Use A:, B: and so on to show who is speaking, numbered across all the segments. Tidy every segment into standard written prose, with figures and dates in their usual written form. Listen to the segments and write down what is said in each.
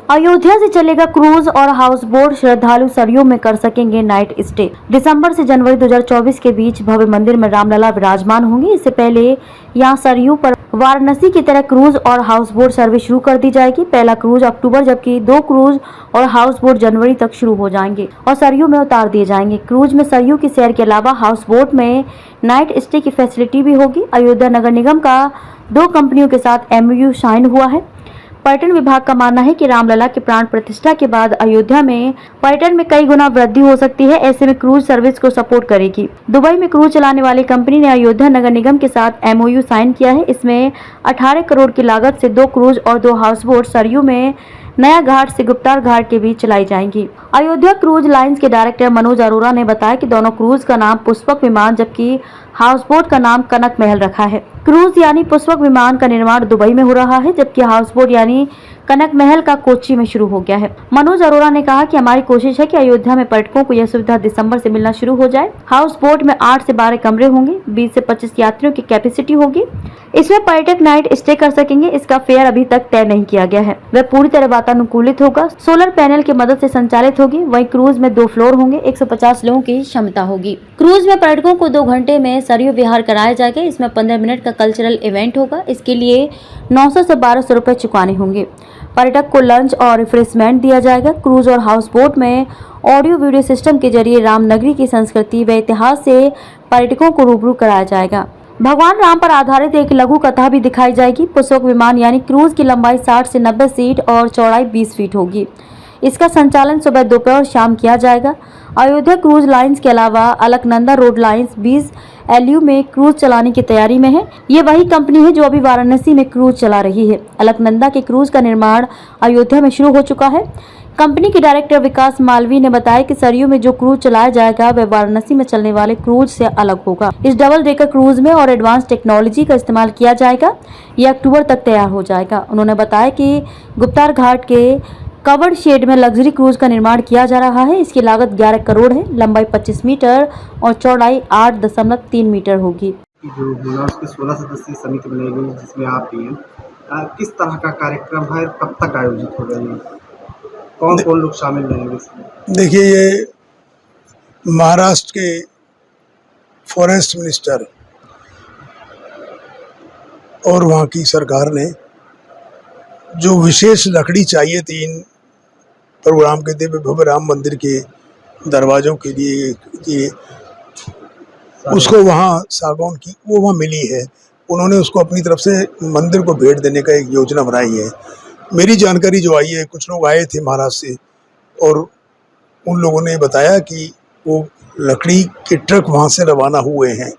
A: अयोध्या से चलेगा क्रूज और हाउस बोट। श्रद्धालु सरयू में कर सकेंगे नाइट स्टे। दिसंबर से जनवरी 2024 के बीच भव्य मंदिर में रामलला विराजमान होंगे। इससे पहले यहां सरयू पर वाराणसी की तरह क्रूज और हाउस बोट सर्विस शुरू कर दी जाएगी। पहला क्रूज अक्टूबर जबकि 2 क्रूज और हाउस बोट जनवरी तक शुरू हो जाएंगे और सरयू में उतार दिए जाएंगे। क्रूज में सरयू की सैर के अलावा हाउस बोट में नाइट स्टे की फैसिलिटी भी होगी। अयोध्या नगर निगम का 2 कंपनियों के साथ MOU साइन हुआ है। पर्यटन विभाग का मानना है कि रामलला के प्राण प्रतिष्ठा के बाद अयोध्या में पर्यटन में कई गुना वृद्धि हो सकती है। ऐसे में क्रूज सर्विस को सपोर्ट करेगी। दुबई में क्रूज चलाने वाली कंपनी ने अयोध्या नगर निगम के साथ MOU साइन किया है। इसमें 18 करोड़ की लागत से 2 क्रूज और 2 हाउस बोट सरयू में नया घाट से गुप्तार घाट के बीच चलाई जाएंगी। अयोध्या क्रूज लाइंस के डायरेक्टर मनोज अरोरा ने बताया कि दोनों क्रूज का नाम पुष्पक विमान जबकि हाउस बोट का नाम कनक महल रखा है। क्रूज यानी पुष्पक विमान का निर्माण दुबई में हो रहा है जबकि हाउस बोट यानी कनक महल का कोच्चि में शुरू हो गया है। मनोज अरोरा ने कहा कि हमारी कोशिश है कि अयोध्या में पर्यटकों को यह सुविधा दिसंबर से मिलना शुरू हो जाए। हाउस बोट में 8 से 12 कमरे होंगे। 20 से 25 यात्रियों की कैपेसिटी होगी। इसमें पर्यटक नाइट स्टे कर सकेंगे। इसका फेयर अभी तक तय नहीं किया गया है। वह पूरी तरह वातानुकूलित होगा। सोलर पैनल की मदद से संचालित होगी। वहीं क्रूज में 2 फ्लोर होंगे। 150 लोगों की क्षमता होगी। क्रूज में पर्यटकों को 2 घंटे में सरयू विहार कराया जाएगा। इसमें 15 मिनट का कल्चरल इवेंट होगा। इसके लिए 900 से 1200 रुपए चुकाने होंगे। पर्यटक को लंच और रिफ्रेशमेंट दिया जाएगा। क्रूज और हाउस बोट में ऑडियो वीडियो सिस्टम के जरिए रामनगरी की संस्कृति व इतिहास से पर्यटकों को रूबरू कराया जाएगा। भगवान राम पर आधारित एक लघु कथा भी दिखाई जाएगी। पुष्पक विमान यानी क्रूज की लंबाई 60 से 90 फीट और चौड़ाई 20 फीट होगी। इसका संचालन सुबह, दोपहर और शाम किया जाएगा। अयोध्या क्रूज लाइंस के अलावा अलकनंदा रोड लाइंस 20 LU में क्रूज चलाने की तैयारी में है। ये वही कंपनी है जो अभी वाराणसी में क्रूज चला रही है। अलकनंदा के क्रूज का निर्माण अयोध्या में शुरू हो चुका है। कंपनी के डायरेक्टर विकास मालवी ने बताया कि सरयू में जो क्रूज चलाया जाएगा वह वाराणसी में चलने वाले क्रूज से अलग होगा। इस डबल डेकर क्रूज में और एडवांस टेक्नोलॉजी का इस्तेमाल किया जाएगा। यह अक्टूबर तक तैयार हो जाएगा। उन्होंने बताया कि गुप्तार घाट के कवर्ड शेड में लग्जरी क्रूज का निर्माण किया जा रहा है। इसकी लागत 11 करोड़ है। लंबाई 25 मीटर और चौड़ाई 8.3 मीटर होगी।
B: जो होगा उसकी 16 सदस्यीय समिति बनाई गई जिसमें आप भी हैं। किस तरह का कार्यक्रम है, कब तक आयोजित होगा, कौन कौन लोग शामिल रहेंगे इसमें?
C: देखिए, ये महाराष्ट्र के फॉरेस्ट मिनिस्टर और वहाँ की सरकार ने जो विशेष लकड़ी चाहिए थी इन प्रोग्राम के दिव्य भव्य राम मंदिर के दरवाजों के लिए कि उसको वहाँ सागौन की वो वहाँ मिली है। उन्होंने उसको अपनी तरफ से मंदिर को भेंट देने का एक योजना बनाई है। मेरी जानकारी जो आई है, कुछ लोग आए थे महाराष्ट्र से और उन लोगों ने बताया कि वो लकड़ी के ट्रक वहाँ से रवाना हुए हैं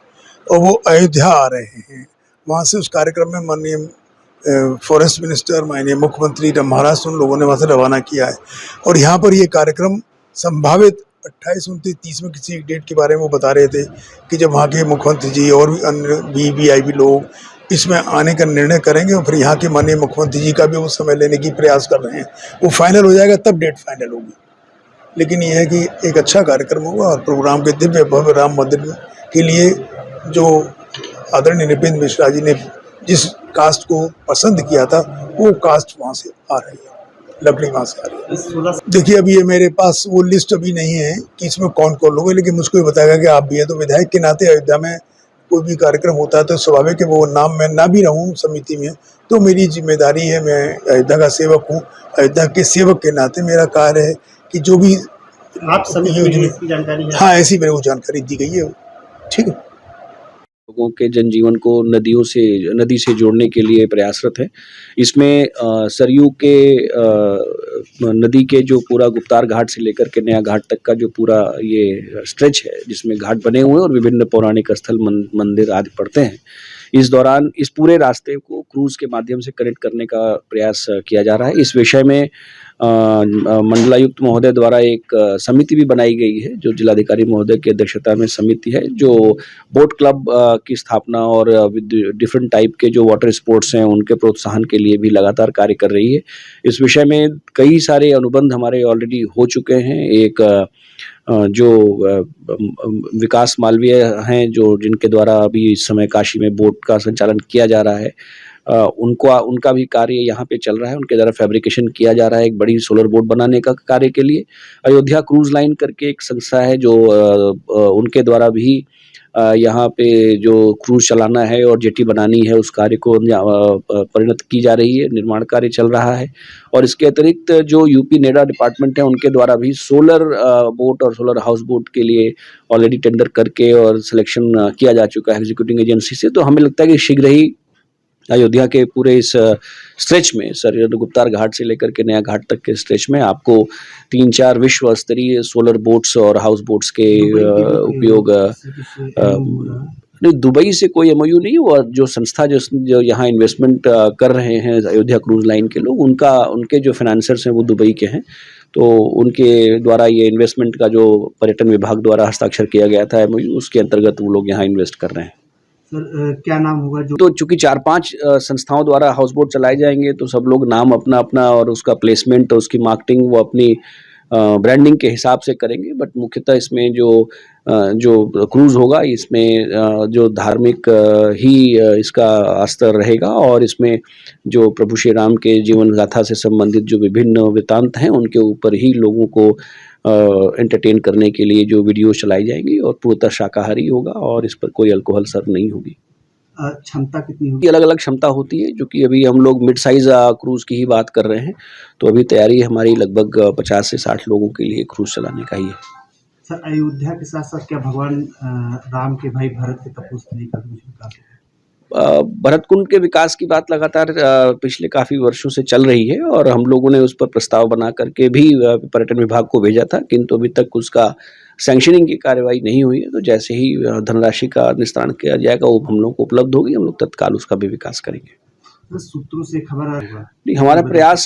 C: और वो अयोध्या आ रहे हैं। वहाँ से उस कार्यक्रम में माननीय फॉरेस्ट मिनिस्टर, माननीय मुख्यमंत्री महाराष्ट्र, उन लोगों ने वहाँ से रवाना किया है और यहाँ पर ये कार्यक्रम संभावित 28, 29, 30 में किसी एक डेट के बारे में वो बता रहे थे कि जब वहाँ के मुख्यमंत्री जी और भी अन्य VIP लोग इसमें आने का निर्णय करेंगे और फिर यहाँ के माननीय मुख्यमंत्री जी का भी वो समय लेने की प्रयास कर रहे हैं। वो फाइनल हो जाएगा तब डेट फाइनल होगी। लेकिन ये है कि एक अच्छा कार्यक्रम होगा और प्रोग्राम के दिव्य भव्य राम मंदिर के लिए जो आदरणीय नृपेंद्र मिश्रा जी ने जिस कास्ट को पसंद किया था वो कास्ट वहाँ से आ रही है, लकड़ी वहाँ से आ रही है। देखिए, अभी ये मेरे पास वो लिस्ट अभी नहीं है कि इसमें कौन कौन लोग हैं, लेकिन मुझको ये बताएगा कि आप भी हैं तो विधायक के नाते अयोध्या में कोई भी कार्यक्रम होता है तो स्वाभाविक है वो नाम मैं ना भी रहूं समिति में तो मेरी जिम्मेदारी है। मैं अयोध्या का सेवक हूं। अयोध्या के सेवक के नाते मेरा कार्य है कि जो भी
B: आप समिति में इसकी जानकारी है।
C: हाँ, ऐसी मेरे को जानकारी दी गई है। ठीक है।
D: लोगों के जनजीवन को नदी से जोड़ने के लिए प्रयासरत है। इसमें सरयू के नदी के जो पूरा गुप्तार घाट से लेकर के नया घाट तक का जो पूरा ये स्ट्रेच है जिसमें घाट बने हुए हैं और विभिन्न पौराणिक स्थल, मंदिर आदि पड़ते हैं। इस दौरान इस पूरे रास्ते को क्रूज के माध्यम से कनेक्ट करने का प्रयास किया जा रहा है। इस विषय में मंडलायुक्त महोदय द्वारा एक समिति भी बनाई गई है जो जिलाधिकारी महोदय की अध्यक्षता में समिति है जो बोट क्लब की स्थापना और डिफरेंट टाइप के जो वाटर स्पोर्ट्स हैं उनके प्रोत्साहन के लिए भी लगातार कार्य कर रही है। इस विषय में कई सारे अनुबंध हमारे ऑलरेडी हो चुके हैं। एक जो विकास मालवीय हैं जो जिनके द्वारा अभी इस समय काशी में बोट का संचालन किया जा रहा है। उनका भी कार्य यहाँ पे चल रहा है। उनके द्वारा फैब्रिकेशन किया जा रहा है एक बड़ी सोलर बोट बनाने का कार्य के लिए। अयोध्या क्रूज लाइन करके एक संस्था है जो उनके द्वारा भी यहाँ पे जो क्रूज चलाना है और जेटी बनानी है उस कार्य को परिणत की जा रही है, निर्माण कार्य चल रहा है। और इसके अतिरिक्त जो यूपी नेडा डिपार्टमेंट है उनके द्वारा भी सोलर बोट और सोलर हाउस बोट के लिए ऑलरेडी टेंडर करके और सिलेक्शन किया जा चुका है एग्जीक्यूटिंग एजेंसी से। तो हमें लगता है कि शीघ्र ही अयोध्या के पूरे इस स्ट्रेच में सरयू गुप्तार घाट से लेकर के नया घाट तक के स्ट्रेच में आपको 3-4 विश्व स्तरीय सोलर बोट्स और हाउस बोट्स के उपयोग नहीं, दुबई से कोई एमओयू नहीं हुआ। जो संस्था जो यहाँ इन्वेस्टमेंट कर रहे हैं अयोध्या क्रूज लाइन के लोग, उनके जो फाइनेंसर्स हैं वो दुबई के हैं। तो उनके द्वारा ये इन्वेस्टमेंट का जो पर्यटन विभाग द्वारा हस्ताक्षर किया गया था एमओयू, उसके अंतर्गत वो लोग यहाँ इन्वेस्ट कर रहे हैं।
B: सर क्या नाम होगा जो
D: तो चूंकि 4-5 संस्थाओं द्वारा हाउस बोट चलाए जाएंगे तो सब लोग नाम अपना और उसका प्लेसमेंट और उसकी मार्केटिंग वो अपनी ब्रांडिंग के हिसाब से करेंगे। बट मुख्यतः इसमें जो क्रूज होगा इसमें जो धार्मिक ही इसका स्तर रहेगा और इसमें जो प्रभु श्री राम के जीवन गाथा से संबंधित जो विभिन्न वृत्तांत हैं उनके ऊपर ही लोगों को एंटरटेन करने के लिए जो वीडियो चलाई जाएंगी और पूर्णतः शाकाहारी होगा और इस पर कोई अल्कोहल सर्व नहीं होगी।
B: क्षमता कितनी होगी?
D: अलग अलग क्षमता होती है, जो कि अभी हम लोग मिड साइज क्रूज की ही बात कर रहे हैं। तो अभी तैयारी हमारी लगभग 50 से 60 लोगों के लिए क्रूज चलाने का ही है।
B: सर अयोध्या के साथ साथ क्या भगवान राम के भाई भरत के तपोस्थली का भी विकास है?
D: भरतकुंड के विकास की बात लगातार पिछले काफी वर्षों से चल रही है और हम लोगों ने उस पर प्रस्ताव बना करके भी पर्यटन विभाग को भेजा था, किंतु अभी तक उसका सैंक्शनिंग की कार्रवाई नहीं हुई है। तो जैसे ही धनराशि का निस्तारण किया जाएगा वो हम लोग को उपलब्ध होगी, हम लोग तत्काल उसका भी विकास करेंगे।
B: सूत्रों से खबर आ रही है
D: हमारा प्रयास